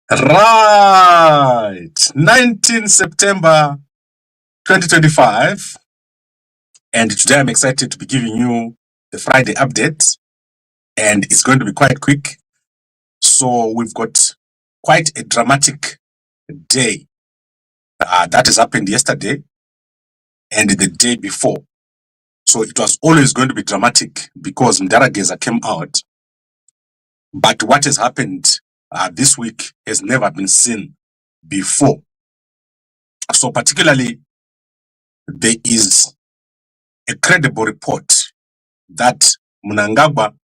Right, 19 September 2025, and today I'm excited to be giving you the Friday update, and it's going to be quite quick. So we've got quite a dramatic day that has happened yesterday and the day before. So it was always going to be dramatic because Mnangagwa came out, but what has happened this week has never been seen before. So particularly, there is a credible report that Mnangagwa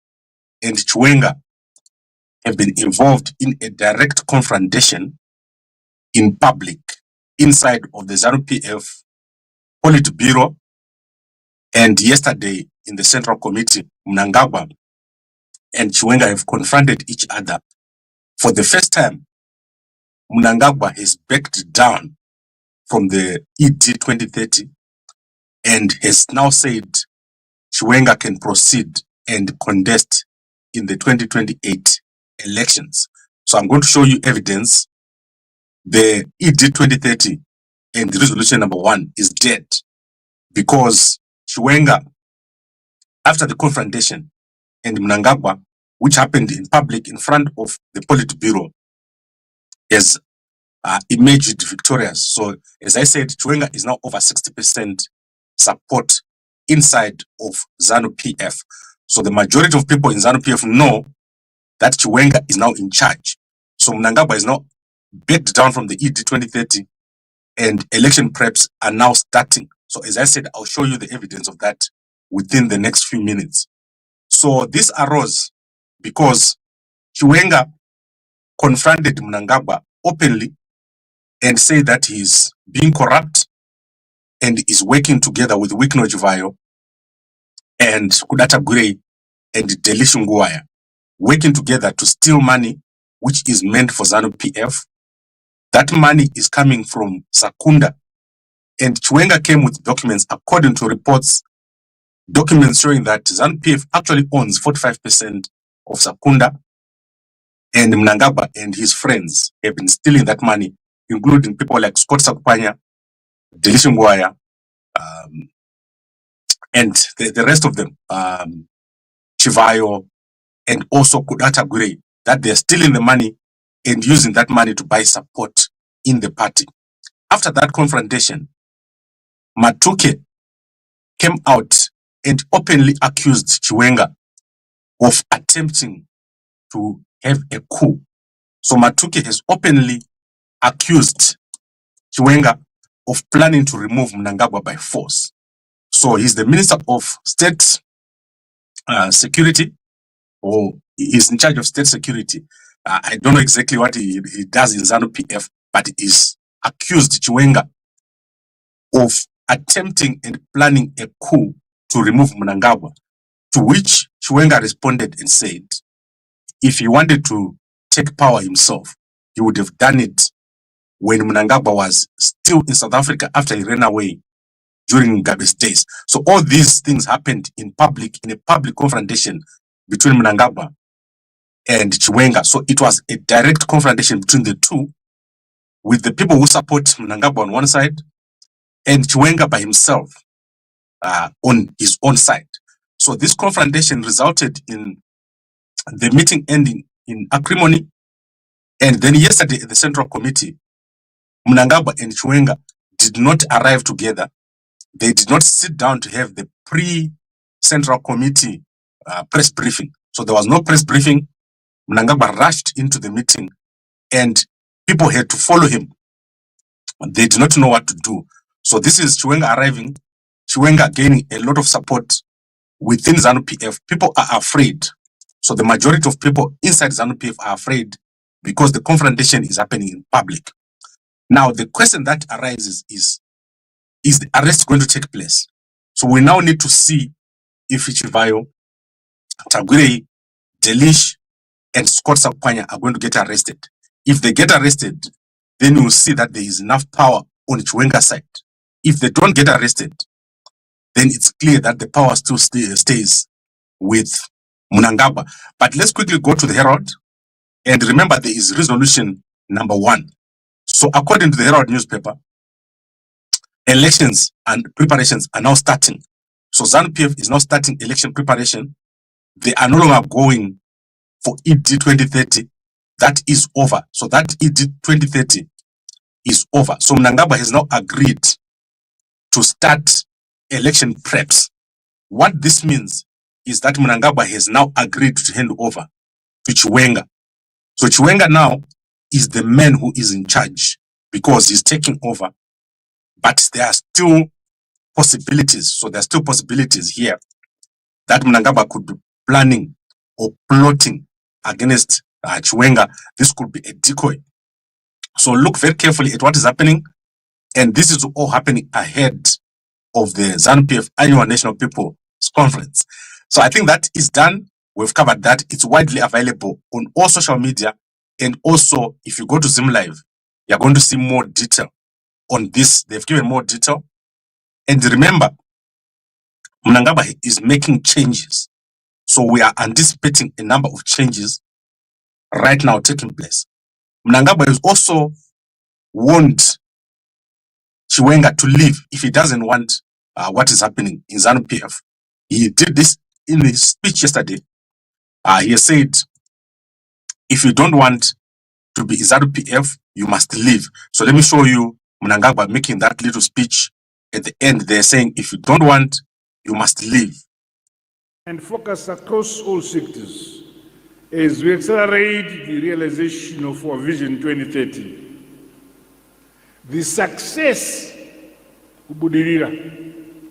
and Chiwenga have been involved in a direct confrontation in public inside of the Zanu PF politburo, and yesterday in the Central Committee, Mnangagwa and Chiwenga have confronted each other. For the first time, Mnangagwa has backed down from the ED 2030 and has now said Chiwenga can proceed and contest in the 2028 elections. So I'm going to show you evidence. The ED 2030 and resolution number 1 is dead because Chiwenga, after the confrontation, and Mnangagwa, which happened in public in front of the politburo, has emerged victorious. So as I said, Chiwenga is now over 60% support inside of Zanu PF. So the majority of people in Zanu PF know that Chiwenga is now in charge. So Mnangagwa is now backed down from the ED 2030 and election preps are now starting. So as I said, I'll show you the evidence of that within the next few minutes. So this arose because Chiwenga confronted Mnangagwa openly and said that he's being corrupt and is working together with Chivayo and Tagwirei and Nguwaya, working together to steal money which is meant for Zanu PF. That money is coming from Sakunda, and Chiwenga came with documents according to reports, documents showing that Zanu PF actually owns 45% of Sakunda, and Mnangagwa and his friends have been stealing that money, including people like Sakupwanya, Nguwaya, and the rest of them, Chivayo, and also Tagwirei, that they're stealing the money and using that money to buy support in the party. After that confrontation, Matuke came out and openly accused Chiwenga of attempting to have a coup. So Matuke has openly accused Chiwenga of planning to remove Mnangagwa by force. So he's the Minister of State Security, or he's in charge of state security. I don't know exactly what he does in Zanu PF, but he's accused Chiwenga of attempting and planning a coup to remove Mnangagwa, to which Chiwenga responded and said, if he wanted to take power himself, he would have done it when Mnangagwa was still in South Africa after he ran away during Mugabe's days. So all these things happened in public, in a public confrontation between Mnangagwa and Chiwenga. So it was a direct confrontation between the two, with the people who support Mnangagwa on one side and Chiwenga by himself on his own side. So this confrontation resulted in the meeting ending in acrimony. And then yesterday at the Central Committee, Mnangagwa and Chiwenga did not arrive together. They did not sit down to have the pre-Central Committee press briefing. So there was no press briefing. Mnangagwa rushed into the meeting and people had to follow him. They did not know what to do. So this is Chiwenga arriving, Chiwenga gaining a lot of support within Zanu PF. People are afraid. So the majority of people inside Zanu PF are afraid because the confrontation is happening in public. Now, the question that arises is the arrest going to take place? So we now need to see if Chivayo, Tagwirei, Delish, and Sakupwanya are going to get arrested. If they get arrested, then you will see that there is enough power on Chiwenga's side. If they don't get arrested, then it's clear that the power still stays with Mnangagwa. But let's quickly go to the Herald. And remember, there is resolution number 1. So according to the Herald newspaper, elections and preparations are now starting. So Zanu PF is now starting election preparation. They are no longer going for ED 2030. That is over. So that ED 2030 is over. So Mnangagwa has now agreed to start election preps. What this means is that Mnangagwa has now agreed to hand over to Chiwenga. So Chiwenga now is the man who is in charge because he's taking over. But there are still possibilities. So there are still possibilities here that Mnangagwa could be planning or plotting against Chiwenga. This could be a decoy. So look very carefully at what is happening. And this is all happening ahead of the Zanu PF Annual National People's Conference. So I think that is done. We've covered that. It's widely available on all social media. And also, if you go to Zim Live, you're going to see more detail on this. They've given more detail. And remember, Mnangagwa is making changes. So we are anticipating a number of changes right now taking place. Mnangagwa is also warned Chiwenga to leave if he doesn't want what is happening in Zanu PF. He did this in his speech yesterday. He said, if you don't want to be Zanu PF, you must leave. So let me show you Mnangagwa making that little speech. At the end, they're saying, if you don't want, you must leave. And focus across all sectors as we accelerate the realization of our Vision 2030. The success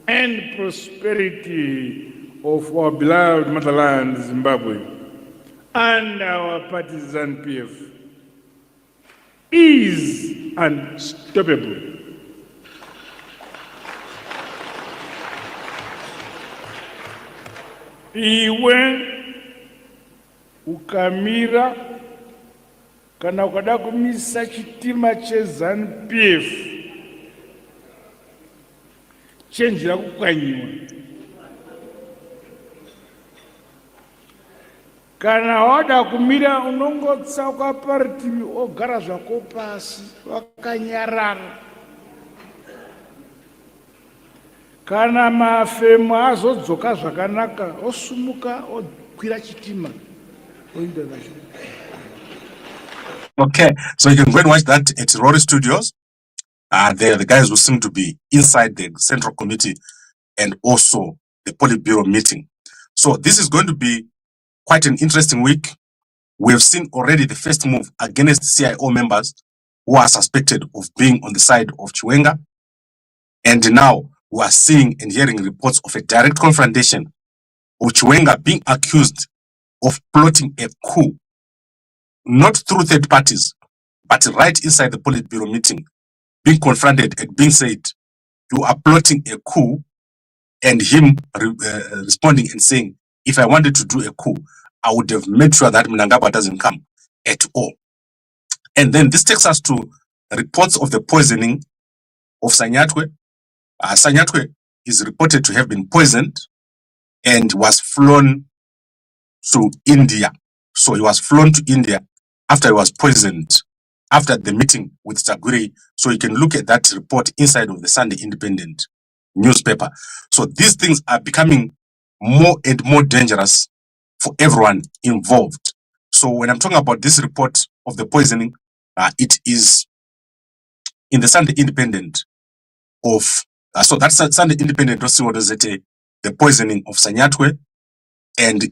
and prosperity of our beloved motherland, Zimbabwe, and our partisan PF is unstoppable. Iwe ukamira kana ukada kumisa chitima cheZanu PF chenjira kukwanyiwa kana wada kumira unongotsa kwa paritivi ogara zvako pasi wakanyarara kana mafemo azodzoka zvakanaka osumuka okwira chitima oenda nacho. Okay, so you can go and watch that at Rory Studios. The guys who seem to be inside the Central Committee and also the politburo meeting. So this is going to be quite an interesting week. We have seen already the first move against CIO members who are suspected of being on the side of Chiwenga. And now we are seeing and hearing reports of a direct confrontation of Chiwenga being accused of plotting a coup, not through third parties, but right inside the politburo meeting, being confronted and being said, you are plotting a coup, and him responding and saying, if I wanted to do a coup, I would have made sure that Mnangagwa doesn't come at all. And then this takes us to reports of the poisoning of Sanyatwe. Sanyatwe is reported to have been poisoned and was flown to India. So he was flown to India after he was poisoned, after the meeting with Tagwirei. So you can look at that report inside of the Sunday Independent newspaper. So these things are becoming more and more dangerous for everyone involved. So when I'm talking about this report of the poisoning, it is in the Sunday Independent of, so that's Sunday Independent, the poisoning of Sanyatwe, and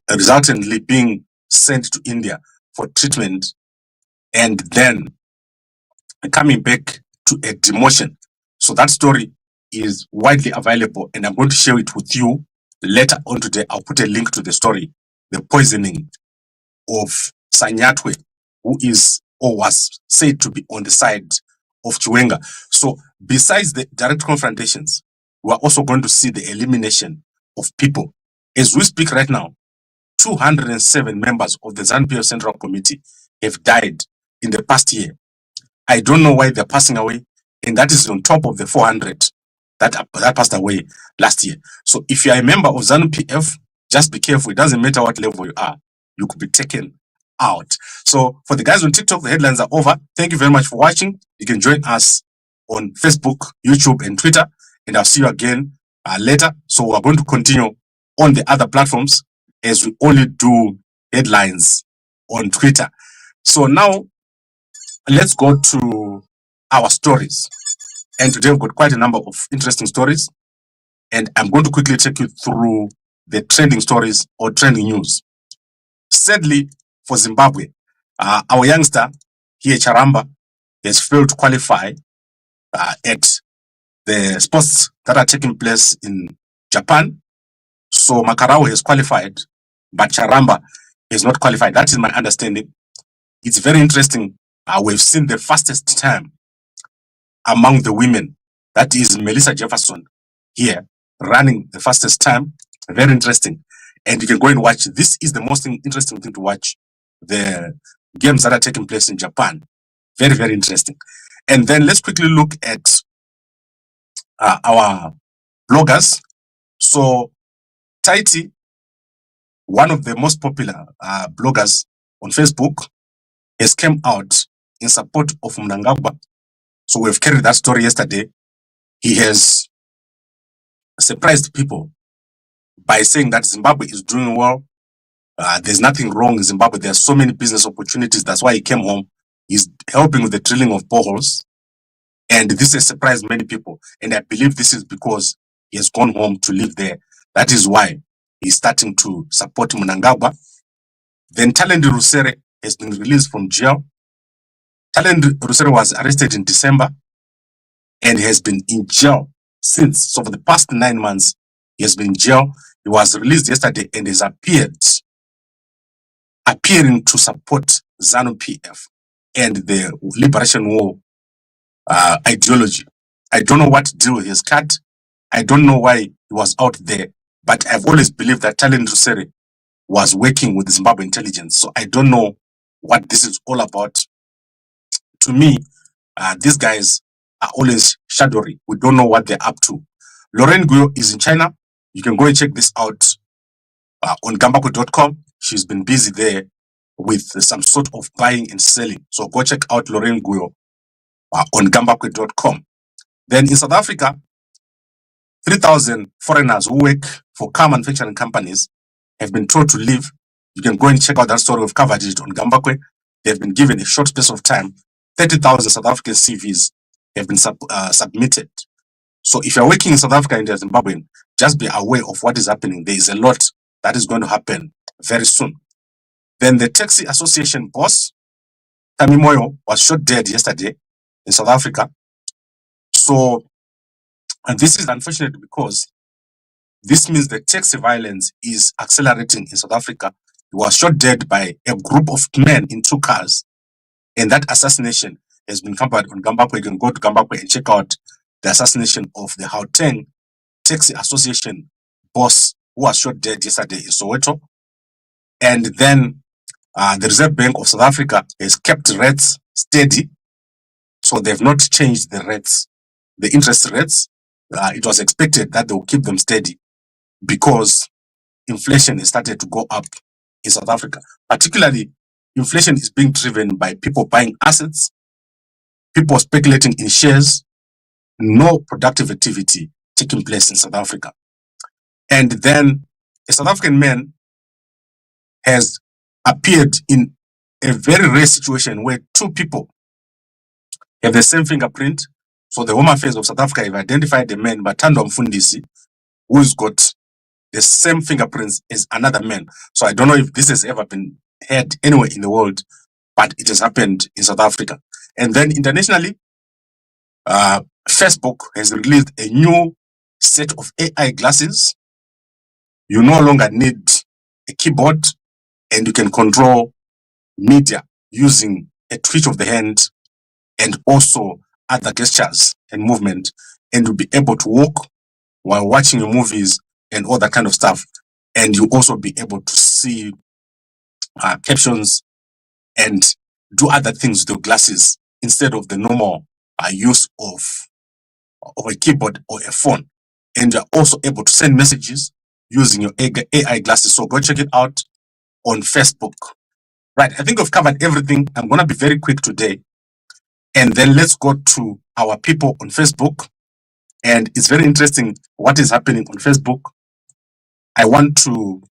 resultantly being sent to India for treatment, and then coming back to a demotion. So that story is widely available, and I'm going to share it with you later on today. I'll put a link to the story, the poisoning of Sanyatwe, who is or was said to be on the side of Chiwenga. So besides the direct confrontations, we are also going to see the elimination of people. As we speak right now, 207 members of the Zanu PF Central Committee have died in the past year. I don't know why they're passing away, and that is on top of the 400 that passed away last year. So if you are a member of Zanu PF, just be careful. It doesn't matter what level you are. You could be taken out. So for the guys on TikTok, the headlines are over. Thank you very much for watching. You can join us on Facebook, YouTube, and Twitter. And I'll see you again later. So we're going to continue on the other platforms as we only do headlines on Twitter. So now let's go to our stories. And today we've got quite a number of interesting stories. And I'm going to quickly take you through the trending stories or trending news. Sadly, for Zimbabwe, our youngster here, Charamba, has failed to qualify at the sports that are taking place in Japan. So Makarao has qualified, but Charamba is not qualified. That is my understanding. It's very interesting. We've seen the fastest time among the women. That is Melissa Jefferson here running the fastest time. Very interesting. And you can go and watch. This is the most interesting thing to watch. The games that are taking place in Japan. Very, very interesting. And then let's quickly look at our bloggers. So Taiti, one of the most popular bloggers on Facebook, has come out in support of Mnangagwa. So we've carried that story yesterday. He has surprised people by saying that Zimbabwe is doing well. There's nothing wrong in Zimbabwe. There are so many business opportunities. That's why he came home. He's helping with the drilling of boreholes. And this has surprised many people. And I believe this is because he has gone home to live there. That is why he's starting to support Mnangagwa. Then Talend Rusere has been released from jail. Talend Rusere was arrested in December and has been in jail since. So for the past 9 months, he has been in jail. He was released yesterday and has appearing to support Zanu PF and the Liberation War ideology. I don't know what deal he has cut. I don't know why he was out there, but I've always believed that Talend Rusere was working with Zimbabwe intelligence. So I don't know what this is all about. To me, these guys are always shadowy. We don't know what they're up to. Lauren Guyo is in China. You can go and check this out on Gambakwe.com. She's been busy there with some sort of buying and selling. So go check out Lauren Guyo on Gambakwe.com. Then in South Africa, 3,000 foreigners who work for car manufacturing companies have been told to leave. You can go and check out that story. We've covered it on Gambakwe. They've been given a short space of time. 30,000 South African CVs have been submitted. So if you're working in South Africa and you're Zimbabwean, just be aware of what is happening. There is a lot that is going to happen very soon. Then the taxi association boss, Tami Moyo, was shot dead yesterday in South Africa. So, and this is unfortunate because this means the taxi violence is accelerating in South Africa. He was shot dead by a group of men in 2 cars. And that assassination has been covered on Gambakwe. You can go to Gambakwe and check out the assassination of the Gauteng Taxi Association boss who was shot dead yesterday in Soweto. And then the Reserve Bank of South Africa has kept rates steady. So they've not changed the rates, the interest rates. It was expected that they will keep them steady because inflation has started to go up in South Africa. Particularly, inflation is being driven by people buying assets, people speculating in shares, no productive activity taking place in South Africa. And then a South African man has appeared in a very rare situation where 2 people have the same fingerprint. So the Home Affairs of South Africa have identified the man, Batando Mfundisi, who's got the same fingerprints as another man. So I don't know if this has ever been heard anywhere in the world, but it has happened in South Africa. And then internationally, Facebook has released a new set of AI glasses. You no longer need a keyboard and you can control media using a twitch of the hand and also other gestures and movement, and you'll be able to walk while watching your movies and all that kind of stuff. And you'll also be able to see captions and do other things with your glasses instead of the normal use of a keyboard or a phone. And you're also able to send messages. using your AI glasses. So go check it out on Facebook. Right, I think we've covered everything. I'm going to be very quick today. And then let's go to our people on Facebook. And it's very interesting what is happening on Facebook. I want to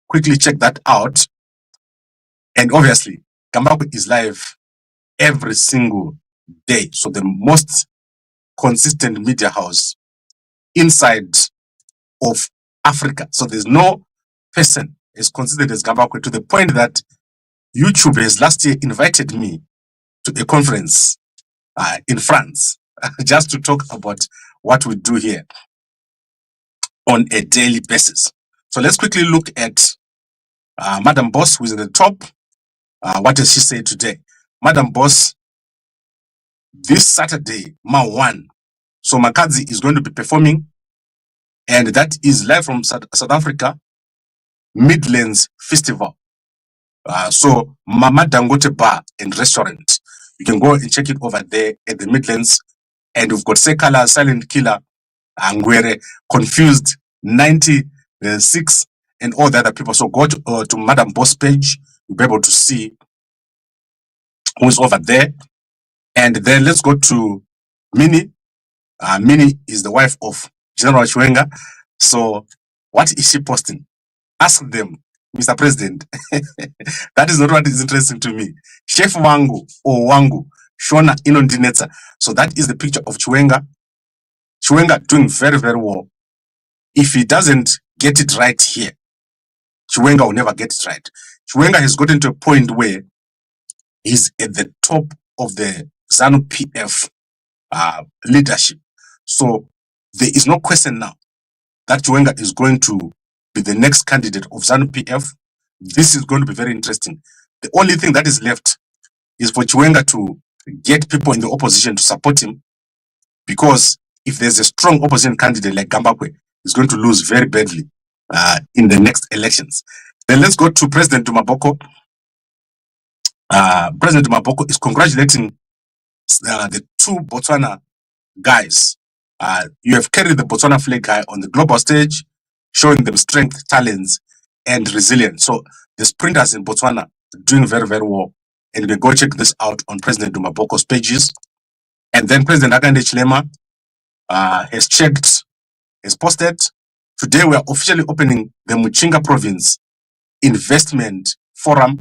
quickly check that out. And obviously, Gambakwe is live every single day. So the most consistent media house inside of Africa. So there's no person as consistent as Gambakwe, to the point that YouTube has last year invited me to a conference in France just to talk about what we do here on a daily basis. So let's quickly look at Madam Boss, who is at the top. What does she say today? Madam Boss, this Saturday, Ma 1. So Makadzi is going to be performing, and that is live from South Africa, Midlands Festival. So Mama Dangote Bar and Restaurant. You can go and check it over there at the Midlands. And we've got Sekala, Silent Killer, Nguwaya, Confused, 96, and all the other people. So go to Madam Boss page. You'll be able to see who's over there. And then let's go to Minnie. Minnie is the wife of General Chiwenga. So what is she posting? Ask them, Mr. President. That is not what is interesting to me. Chef Wangu or Wangu, Shona Inondinetsa. So that is the picture of Chiwenga. Chiwenga doing very, very well. If he doesn't get it right here, Chiwenga will never get it right. Chiwenga has gotten to a point where he's at the top of the Zanu PF leadership. So there is no question now that Chiwenga is going to be the next candidate of Zanu PF. This is going to be very interesting. The only thing that is left is for Chiwenga to get people in the opposition to support him, because if there's a strong opposition candidate like Gambakwe, he's going to lose very badly in the next elections. Then let's go to President Dumaboko. President Dumaboko is congratulating the two Botswana guys. You have carried the Botswana flag guy on the global stage, showing them strength, talents, and resilience. So the sprinters in Botswana are doing very, very well. And you can go check this out on President Dumaboko's pages. And then President Hakainde Hichilema has posted, today we are officially opening the Muchinga Province Investment Forum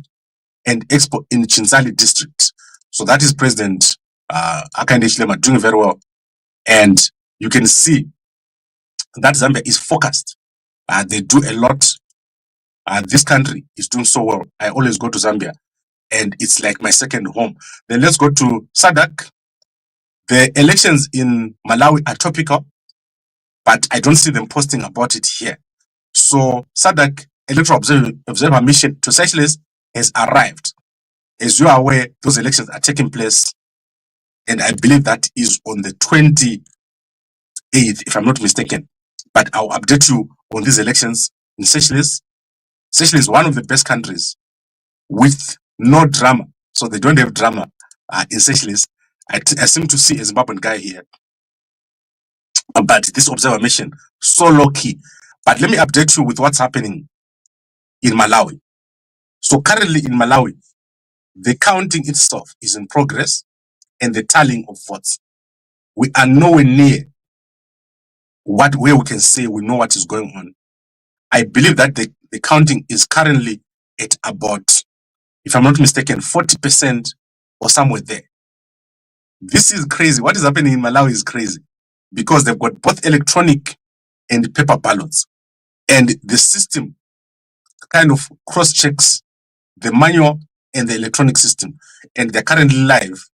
and Expo in Chinzali District. So that is President Hakainde Hichilema doing very well. And you can see that Zambia is focused. They do a lot. This country is doing so well. I always go to Zambia, and it's like my second home. Then let's go to SADC. The elections in Malawi are topical, but I don't see them posting about it here. So SADC Electoral Observer Mission to Seychelles has arrived. As you are aware, those elections are taking place, and I believe that is on the 28th, if I'm not mistaken. But I'll update you on these elections in Seychelles. Seychelles is one of the best countries with no drama. So they don't have drama in Seychelles. I seem to see a Zimbabwean guy here. But this observer mission, so low key. But let me update you with what's happening in Malawi. So currently in Malawi, the counting itself is in progress and the tallying of votes. We are nowhere near where we can say we know what is going on. I believe that the counting is currently at about, if I'm not mistaken, 40% or somewhere there. This is crazy. What is happening in Malawi is crazy, because they've got both electronic and paper ballots. And the system kind of cross-checks the manual and the electronic system. And they're currently live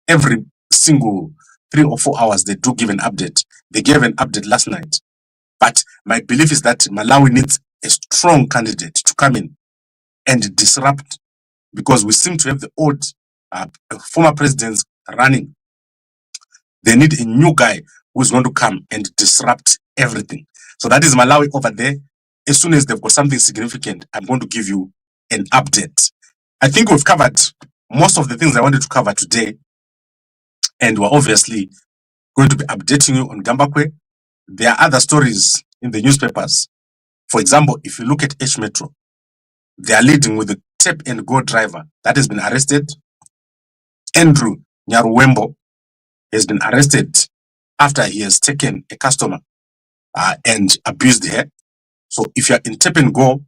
every single 3 or 4 hours. They do give an update. They gave an update last night. But my belief is that Malawi needs a strong candidate to come in and disrupt, because we seem to have the old former presidents running. They need a new guy who's going to come and disrupt everything. So that is Malawi over there. As soon as they've got something significant, I'm going to give you an update. I think we've covered most of the things I wanted to cover today. And we're obviously going to be updating you on Gambakwe. There are other stories in the newspapers. For example, if you look at H Metro, they are leading with the tap and go driver that has been arrested. Andrew Nyaruwembo has been arrested after he has taken a customer and abused her. So if you're in tap and go,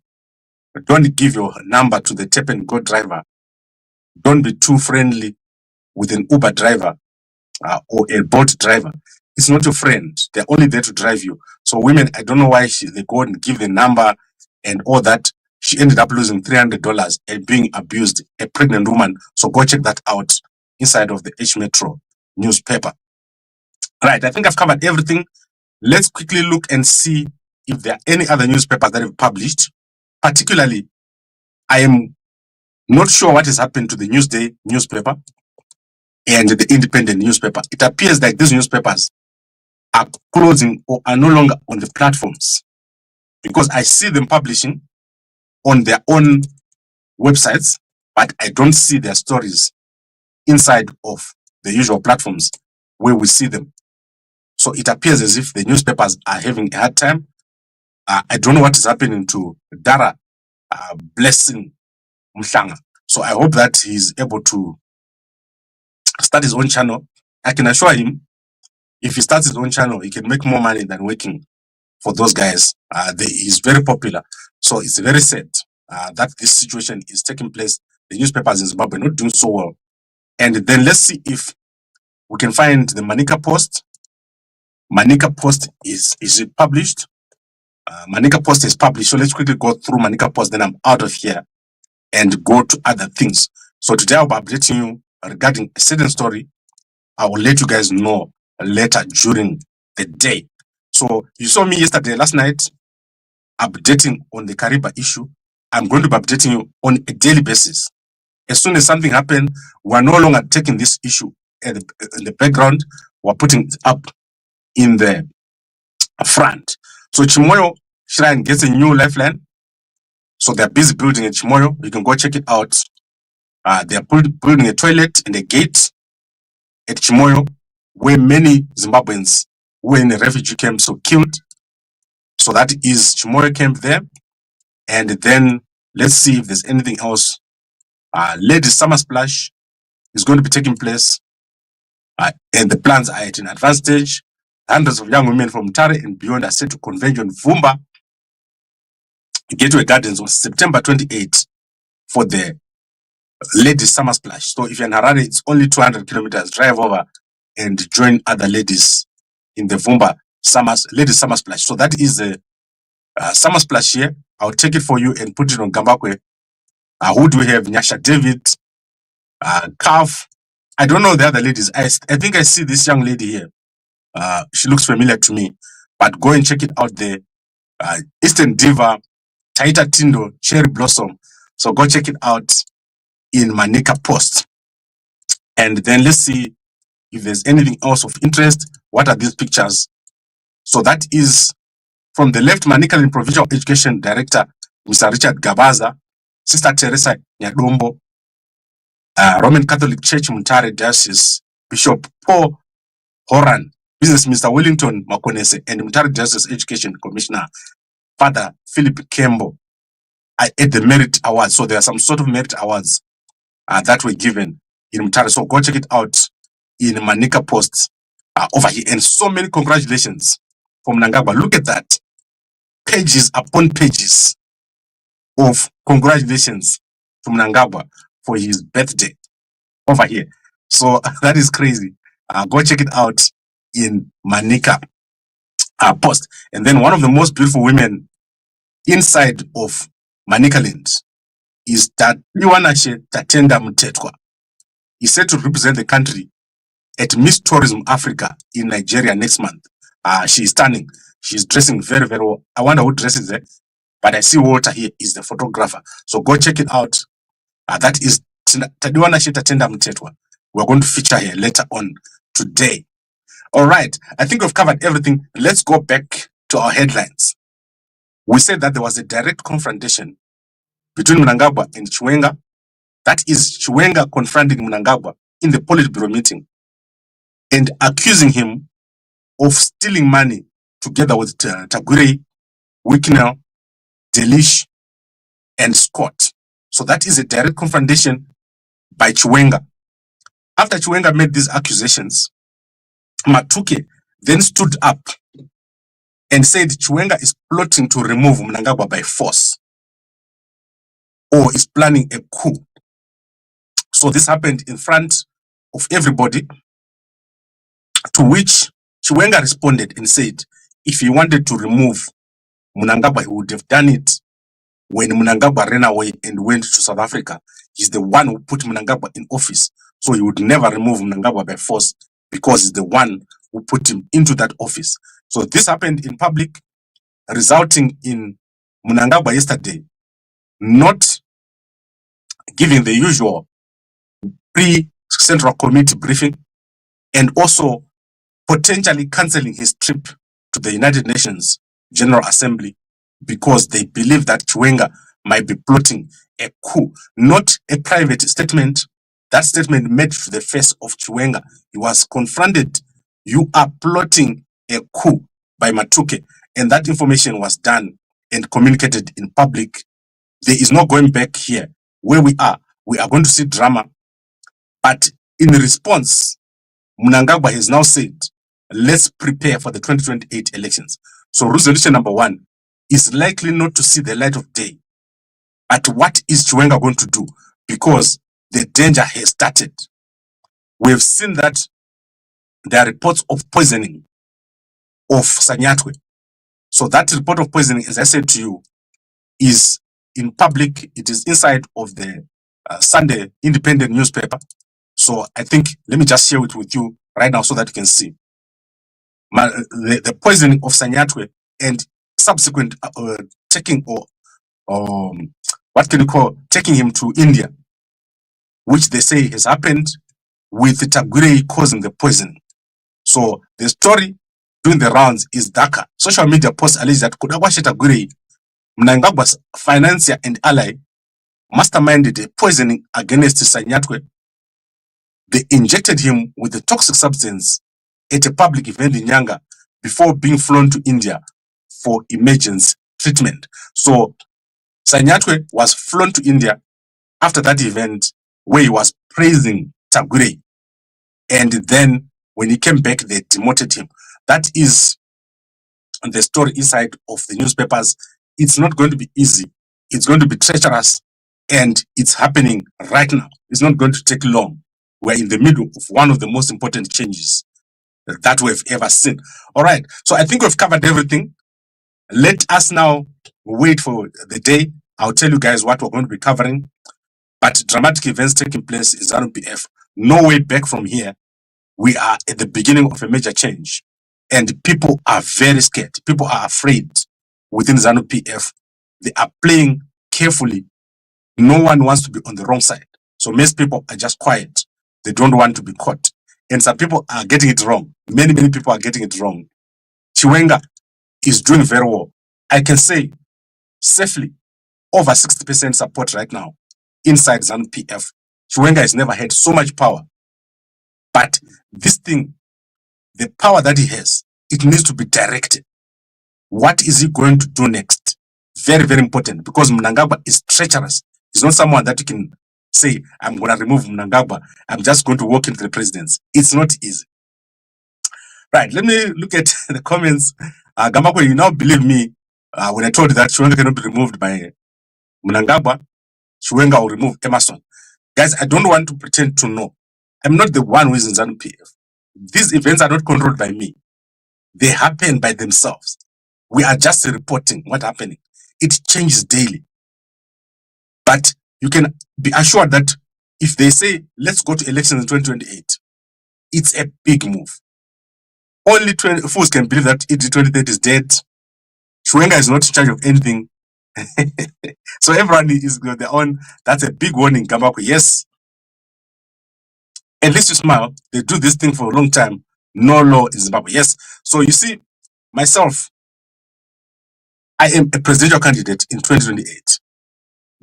don't give your number to the tap and go driver. Don't be too friendly with an Uber driver or a Bolt driver. It's not your friend. They're only there to drive you. So women, I don't know why they go and give the number and all that. She ended up losing $300 and being abused, a pregnant woman. So go check that out inside of the H Metro newspaper. Right, I think I've covered everything. Let's quickly look and see if there are any other newspapers that have published. Particularly, I am not sure what has happened to the Newsday newspaper and the Independent newspaper. It appears like these newspapers are closing or are no longer on the platforms, because I see them publishing on their own websites, but I don't see their stories inside of the usual platforms where we see them. So it appears as if the newspapers are having a hard time. I don't know what is happening to Dara Blessing Mhlanga. So I hope that he's able to start his own channel. I can assure him, if he starts his own channel, he can make more money than working for those guys. He's very popular. So it's very sad that this situation is taking place. The newspapers in Zimbabwe are not doing so well. And then let's see if we can find the Manika Post. Manika Post is it published? Manika Post is published. So let's quickly go through Manika Post. Then I'm out of here and go to other things. So today I'll be updating you regarding a certain story. I will let you guys know later during the day. So you saw me last night, updating on the Kariba issue. I'm going to be updating you on a daily basis. As soon as something happens, we're no longer taking this issue in the background. We're putting it up in the front. So Chivayo Shrine gets a new lifeline. So they're busy building a Chivayo. You can go check it out. They're building a toilet and a gate at Chivayo, where many Zimbabweans who were in the refugee camps were killed. So that is Chivayo camp there. And then let's see if there's anything else. Ladies Summer Splash is going to be taking place. And the plans are at an advanced stage. Hundreds of young women from Tare and beyond are set to converge on Vumba Gateway Gardens on September 28th for the Ladies Summer Splash. So if you're in Harare, it's only 200 kilometers. Drive over and join other ladies in the Vumba Ladies Summer Splash. So that is the Summer Splash here. I'll take it for you and put it on Gambakwe. Who do we have? Nyasha David, Kaf. I don't know the other ladies. I think I see this young lady here. She looks familiar to me. But go and check it out there. Eastern Diva, Taita Tindo, Cherry Blossom. So go check it out in Manika Post. And then let's see if there's anything else of interest. What are these pictures? So that is from the left, Manicaland Provincial Education Director, Mr. Richard Gabaza, Sister Teresa Nyadombo, Roman Catholic Church Mutare Diocese, Bishop Paul Horan, Business Mr. Wellington Makonese, and Mutare Diocese Education Commissioner, Father Philip Kembo, at the Merit Awards. So there are some sort of merit awards that were given in Mutare. So go check it out in Manika Post over here. And so many congratulations from Mnangagwa. Look at that. Pages upon pages of congratulations to Mnangagwa for his birthday over here. So that is crazy. Go check it out in Manika Post. And then one of the most beautiful women inside of Manicaland is Tagwirei Tatenda Mtetwa. He's set to represent the country at Miss Tourism Africa in Nigeria next month. She's stunning. She's dressing very, very well. I wonder who dresses there. But I see Walter here is the photographer. So go check it out. That is Tagwirei Tatenda Mtetwa. We're going to feature here later on today. All right. I think we've covered everything. Let's go back to our headlines. We said that there was a direct confrontation between Mnangagwa and Chiwenga. That is Chiwenga confronting Mnangagwa in the politburo meeting and accusing him of stealing money together with Tagwirei, Wicknell, Delish, and Scott. So that is a direct confrontation by Chiwenga. After Chiwenga made these accusations, Matuke then stood up and said Chiwenga is plotting to remove Mnangagwa by force or is planning a coup. So this happened in front of everybody, to which Chiwenga responded and said if he wanted to remove Mnangagwa, he would have done it when Mnangagwa ran away and went to South Africa. He's the one who put Mnangagwa in office. So he would never remove Mnangagwa by force because he's the one who put him into that office. So this happened in public, resulting in Mnangagwa yesterday not giving the usual pre-Central Committee briefing and also potentially cancelling his trip to the United Nations General Assembly because they believe that Chiwenga might be plotting a coup, not a private statement. That statement made to the face of Chiwenga. He was confronted, you are plotting a coup by Matuke, and that information was done and communicated in public. There is no going back here. Where we are going to see drama. But in response, Mnangagwa has now said, let's prepare for the 2028 elections. So resolution number 1 is likely not to see the light of day. But what is Chiwenga going to do? Because the danger has started. We have seen that there are reports of poisoning of Sanyatwe. So that report of poisoning, as I said to you, is in public. It is inside of the Sunday Independent newspaper. So I think, let me just share it with you right now so that you can see. The poisoning of Sanyatwe and subsequent taking or what can you call, taking him to India, which they say has happened with Tagwirei causing the poisoning. So the story doing the rounds is Dhaka. Social media posts allege that Kudagwashe Tagwirei, Mnangagwa's financier and ally, masterminded a poisoning against Sanyatwe. They injected him with a toxic substance at a public event in Nyanga before being flown to India for emergency treatment. So Sanyatwe was flown to India after that event where he was praising Tagwirei. And then when he came back, they demoted him. That is the story inside of the newspapers. It's not going to be easy. It's going to be treacherous, and it's happening right now. It's not going to take long. We're in the middle of one of the most important changes that we've ever seen. All right. So I think we've covered everything. Let us now wait for the day. I'll tell you guys what we're going to be covering. But dramatic events taking place in Zanu PF. No way back from here. We are at the beginning of a major change. And people are very scared. People are afraid within Zanu PF. They are playing carefully. No one wants to be on the wrong side. So most people are just quiet. They don't want to be caught. And some people are getting it wrong. Many people are getting it wrong. Chiwenga is doing very well. I can say safely over 60% support right now inside Zanu PF. Chiwenga has never had so much power. But this thing, the power that he has, it needs to be directed. What is he going to do next? Very, very important, because Mnangagwa is treacherous. He's not someone that you can say, I'm going to remove Mnangagwa. I'm just going to walk into the presidency. It's not easy. Right, let me look at the comments. Gambakwe, you now believe me when I told you that Chiwenga cannot be removed by Mnangagwa. Chiwenga will remove Emerson. Guys, I don't want to pretend to know. I'm not the one who is in Zanu PF. These events are not controlled by me. They happen by themselves. We are just reporting what's happening. It changes daily. But you can be assured that if they say, let's go to elections in 2028, it's a big move. Only fools can believe that 2030 is dead. Chiwenga is not in charge of anything. So everyone is got their own. That's a big warning, Gambakwe. Yes. At least you smile. They do this thing for a long time. No law in Zimbabwe. Yes. So you see, myself, I am a presidential candidate in 2028.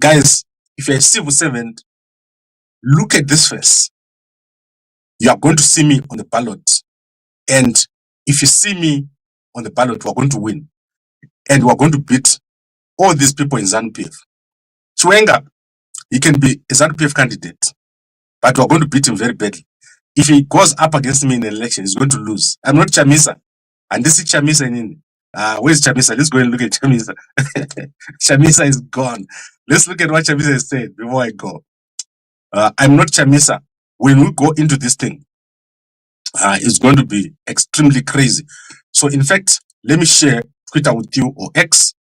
Guys, if you're a civil servant, look at this face. You are going to see me on the ballot. And if you see me on the ballot, we're going to win. And we're going to beat all these people in Zanu PF. Chiwenga, he can be a Zanu PF candidate, but we're going to beat him very badly. If he goes up against me in an election, he's going to lose. I'm not Chamisa. And this is Chamisa in where's Chamisa? Let's go and look at Chamisa. Chamisa is gone. Let's look at what Chamisa has said before I go. I'm not Chamisa. When we go into this thing, it's going to be extremely crazy. So in fact, let me share Twitter with you or X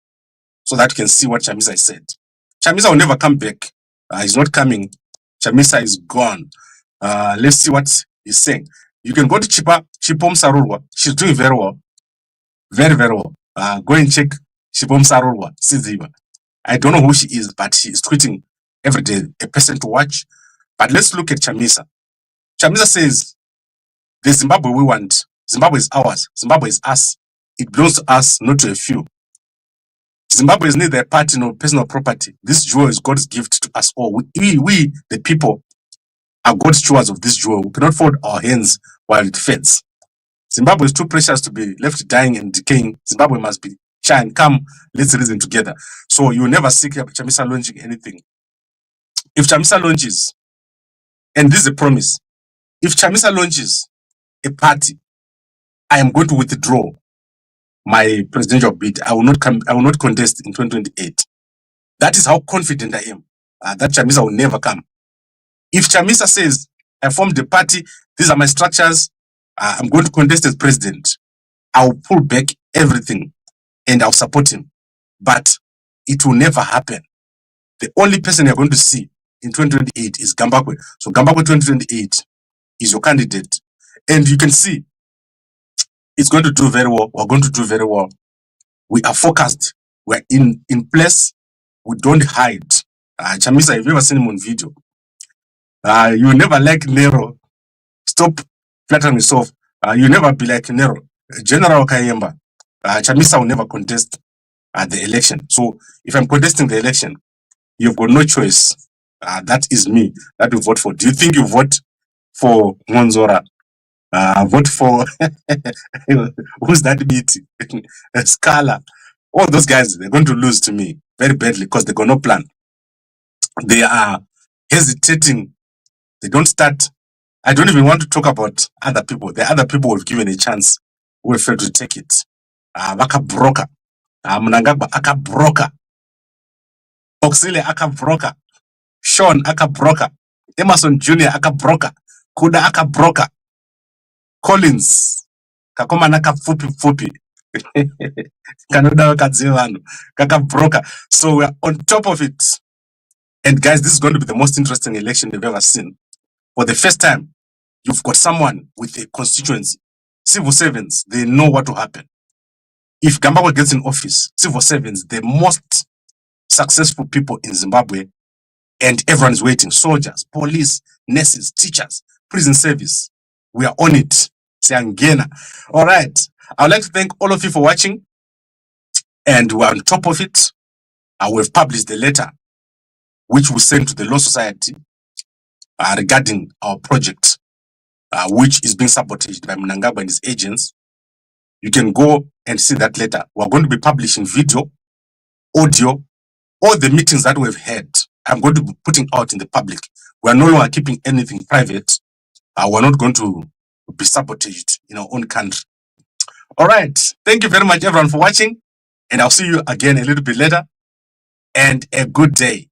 so that you can see what Chamisa said. Chamisa will never come back. He's not coming. Chamisa is gone. Let's see what he's saying. You can go to Chipom Sarurwa. She's doing very well. Very, very well. Go and check Chipom Sarurwa. Siziva. I don't know who she is, but she is tweeting every day, a person to watch. But let's look at Chamisa. Chamisa says, the Zimbabwe we want. Zimbabwe is ours. Zimbabwe is us. It belongs to us, not to a few. Zimbabwe is neither a party nor personal property. This jewel is God's gift to us all. We the people, are God's stewards of this jewel. We cannot fold our hands while it fades. Zimbabwe is too precious to be left dying and decaying. Zimbabwe must be shine. Come, let's reason together. So you will never see Chamisa launching anything. If Chamisa launches, and this is a promise, if Chamisa launches a party, I am going to withdraw my presidential bid. I will not contest in 2028. That is how confident I am that Chamisa will never come. If Chamisa says, I formed the party, these are my structures, I'm going to contest as president, I'll pull back everything and I'll support him. But it will never happen. The only person you're going to see in 2028 is Gambakwe. So Gambakwe 2028 is your candidate. And you can see it's going to do very well. We're going to do very well. We are focused. We're in place. We don't hide. Chamisa, have you ever seen him on video? You never like Nero. Stop flattering yourself. You never be like Nero. General Kayemba. Chamisa will never contest the election. So if I'm contesting the election, you've got no choice. That is me that you vote for. Do you think you vote for Monzora? Vote for who's that beat? Scala. All those guys, they're going to lose to me very badly because they got no plan. They are hesitating. They don't start. I don't even want to talk about other people. The other people who've given a chance who have failed to take it. Waka broker. Mnangagwa aka broker. Oxile aka broker. Sean aka broker. Emerson Jr. aka broker. Kuda aka broker. Collins kakoma naka fupi kanoda wakadzivano kaka broker. So we're on top of it. And guys, this is going to be the most interesting election you've ever seen. For the first time, you've got someone with a constituency. Civil servants, they know what will happen. If Gambakwe gets in office, civil servants, the most successful people in Zimbabwe, and everyone is waiting. Soldiers, police, nurses, teachers, prison service. We are on it. Siangena. All right. I would like to thank all of you for watching. And we're on top of it. We've published the letter which we sent to the Law Society regarding our project, which is being sabotaged by Mnangagwa and his agents. You can go and see that letter. We're going to be publishing video, audio, all the meetings that we've had. I'm going to be putting out in the public. We're no longer keeping anything private. We're not going to be sabotaged in our own country. All right. Thank you very much, everyone, for watching. And I'll see you again a little bit later. And a good day.